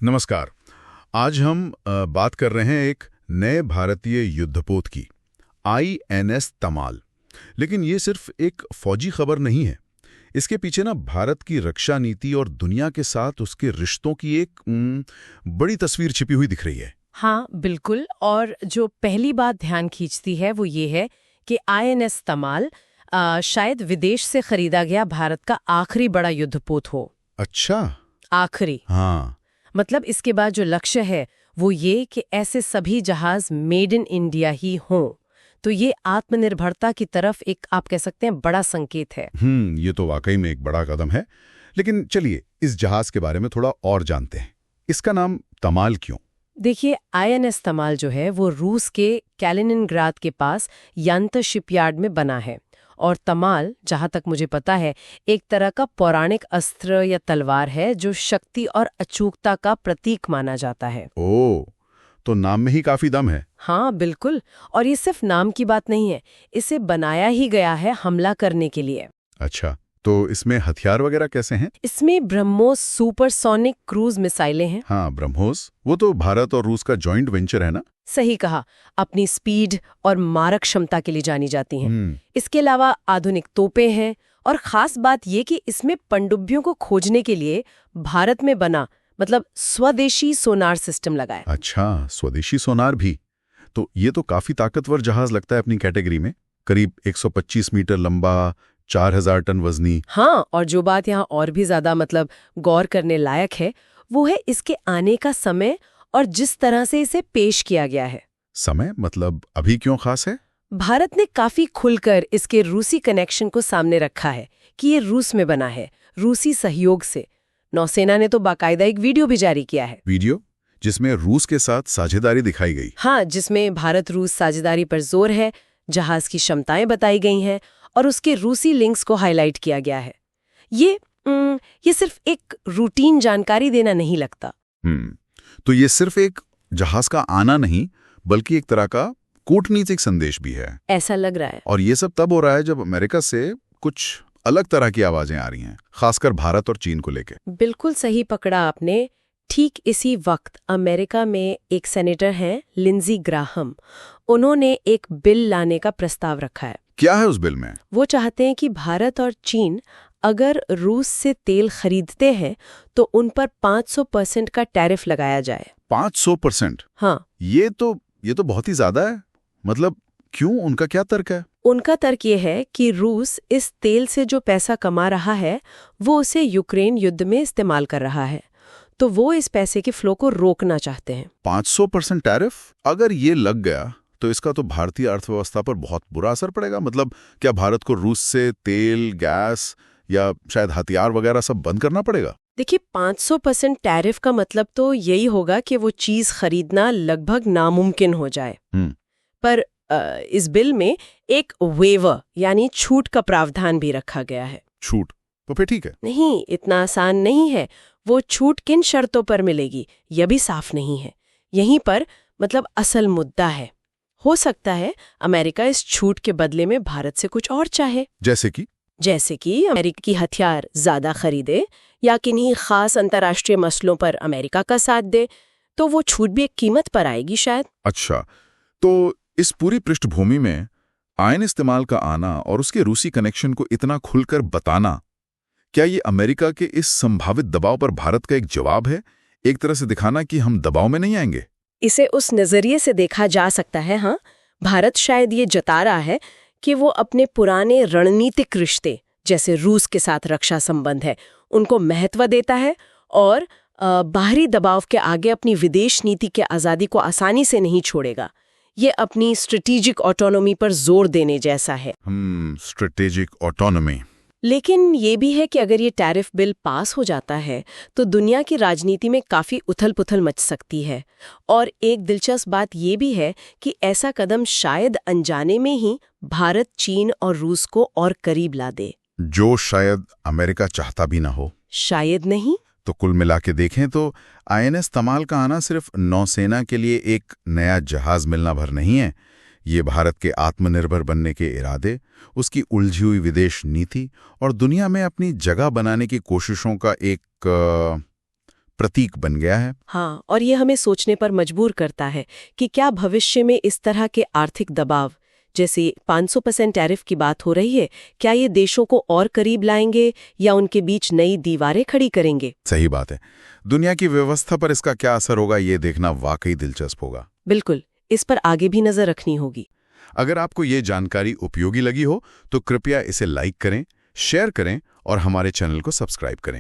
नमस्कार। आज हम बात कर रहे हैं एक नए भारतीय युद्धपोत की, INS तमाल। लेकिन ये सिर्फ एक फौजी खबर नहीं है। इसके पीछे ना भारत की रक्षा नीति और दुनिया के साथ उसके रिश्तों की एक बड़ी तस्वीर छिपी हुई दिख रही है। हाँ बिल्कुल। और जो पहली बात ध्यान खींचती है वो ये है कि INS तमाल शायद विदेश से खरीदा गया भारत का आखिरी बड़ा युद्धपोत हो। अच्छा। आखिरी। हाँ। मतलब इसके बाद जो लक्ष्य है वो ये कि ऐसे सभी जहाज मेड इन इंडिया ही हों। तो ये आत्मनिर्भरता की तरफ एक, आप कह सकते हैं, बड़ा संकेत है। ये तो वाकई में एक बड़ा कदम है। लेकिन चलिए इस जहाज के बारे में थोड़ा और जानते हैं। इसका नाम तमाल क्यों? देखिए, INS तमाल जो है वो रूस के कैलिनिनग्राद के पास यंत्र शिपयार्ड में बना है। और तमाल, जहां तक मुझे पता है, एक तरह का पौराणिक अस्त्र या तलवार है जो शक्ति और अचूकता का प्रतीक माना जाता है। ओह, तो नाम में ही काफी दम है। हाँ बिल्कुल। और ये सिर्फ नाम की बात नहीं है, इसे बनाया ही गया है हमला करने के लिए। अच्छा, तो इसमें हथियार वगैरह कैसे हैं? इसमें ब्रह्मोस सुपरसोनिक क्रूज मिसाइलें हैं। हाँ, ब्रह्मोस, वो तो भारत और रूस का जॉइंट वेंचर है ना? सही कहा। अपनी स्पीड और मारक क्षमता के लिए जानी जाती हैं। इसके अलावा आधुनिक तोपें हैं। और खास बात ये कि इसमें पनडुब्बियों को खोजने के लिए भारत में बना, मतलब स्वदेशी सोनार सिस्टम लगा है। अच्छा, स्वदेशी सोनार भी। तो ये तो काफी ताकतवर जहाज लगता है अपनी कैटेगरी में। करीब 125 मीटर लंबा, 4000 टन वजनी। हाँ, और जो बात यहाँ और भी ज्यादा गौर करने लायक है वो है इसके आने का समय और जिस तरह से इसे पेश किया गया है। समय मतलब अभी क्यों खास है? भारत ने काफी खुलकर इसके रूसी कनेक्शन को सामने रखा है कि ये रूस में बना है, रूसी सहयोग से। नौसेना ने तो बाकायदा एक वीडियो भी जारी किया है। वीडियो जिसमें रूस के साथ साझेदारी दिखाई गई। हाँ, जिसमें भारत रूस साझेदारी पर जोर है, जहाज की क्षमताएं बताई गई हैं और उसके रूसी लिंक्स को हाईलाइट किया गया है। ये सिर्फ एक रूटीन जानकारी देना नहीं लगता। तो ये सिर्फ एक जहाज का आना नहीं, बल्कि एक तरह का कूटनीतिक संदेश भी है। ऐसा लग रहा है। और ये सब तब हो रहा है जब अमेरिका से कुछ अलग तरह की आवाजें आ रही हैं, खासकर भारत और चीन को लेके। बिल्कुल सही पकड़ा आपने। ठीक इसी वक्त अमेरिका में एक सेनेटर हैं, लिंजी ग्राहम। उन्होंने एक बिल लाने का प्रस्ताव रखा है। क्या है उस बिल में? वो चाहते हैं कि भारत और चीन अगर रूस से तेल खरीदते हैं तो उन पर 500% का टैरिफ लगाया जाए। 500%? हाँ। ये तो बहुत ही ज्यादा है। मतलब क्यों? उनका क्या तर्क है? उनका तर्क ये है कि रूस इस तेल से जो पैसा कमा रहा है वो उसे यूक्रेन युद्ध में इस्तेमाल कर रहा है, तो वो इस पैसे के फ्लो को रोकना चाहते हैं। 500% टैरिफ अगर ये लग गया तो इसका तो भारतीय अर्थव्यवस्था पर बहुत बुरा असर पड़ेगा। मतलब क्या भारत को रूस से तेल, गैस या शायद हथियार वगैरह सब बंद करना पड़ेगा? देखिए, 500% टैरिफ का मतलब तो यही होगा कि वो चीज खरीदना लगभग नामुमकिन हो जाए। पर इस बिल में एक वेवर यानी छूट का प्रावधान भी रखा गया है। छूट? तो फिर ठीक है। नहीं, इतना आसान नहीं है। वो छूट किन शर्तों पर मिलेगी यह भी साफ नहीं है। यहीं पर असल मुद्दा है। हो सकता है अमेरिका इस छूट के बदले में भारत से कुछ और चाहे। जैसे कि अमेरिकी हथियार ज्यादा खरीदे या किन्हीं खास अंतर्राष्ट्रीय मसलों पर अमेरिका का साथ दे, तो वो छूट भी एक कीमत पर आएगी शायद। अच्छा, तो इस पूरी पृष्ठभूमि में INS तमाल का आना और उसके रूसी कनेक्शन को इतना खुलकर बताना, क्या ये अमेरिका के इस संभावित दबाव पर भारत का एक जवाब है? एक तरह से दिखाना कि हम दबाव में नहीं आएंगे। इसे उस नजरिए से देखा जा सकता है। हाँ, भारत शायद ये जता रहा है कि वो अपने पुराने रणनीतिक रिश्ते, जैसे रूस के साथ रक्षा संबंध है, उनको महत्व देता है और बाहरी दबाव के आगे अपनी विदेश नीति के आज़ादी को आसानी से नहीं छोड़ेगा। ये अपनी स्ट्रेटेजिक ऑटोनॉमी पर जोर देने जैसा है। Strategic autonomy. लेकिन ये भी है कि अगर ये टैरिफ बिल पास हो जाता है तो दुनिया की राजनीति में काफ़ी उथल-पुथल मच सकती है। और एक दिलचस्प बात ये भी है कि ऐसा कदम शायद अनजाने में ही भारत, चीन और रूस को और करीब ला दे, जो शायद अमेरिका चाहता भी ना हो। शायद नहीं। तो कुल मिला के देखें तो INS तमाल का आना सिर्फ नौसेना के लिए एक नया जहाज मिलना भर नहीं है। ये भारत के आत्मनिर्भर बनने के इरादे, उसकी उलझी हुई विदेश नीति और दुनिया में अपनी जगह बनाने की कोशिशों का एक प्रतीक बन गया है। हाँ, और ये हमें सोचने पर मजबूर करता है कि क्या भविष्य में इस तरह के आर्थिक दबाव, जैसे 500% टैरिफ की बात हो रही है, क्या ये देशों को और करीब लाएंगे या उनके बीच नई दीवारें खड़ी करेंगे? सही बात है। दुनिया की व्यवस्था पर इसका क्या असर होगा, ये देखना वाकई दिलचस्प होगा। बिल्कुल, इस पर आगे भी नजर रखनी होगी। अगर आपको ये जानकारी उपयोगी लगी हो तो कृपया इसे लाइक करें, शेयर करें और हमारे चैनल को सब्सक्राइब करें।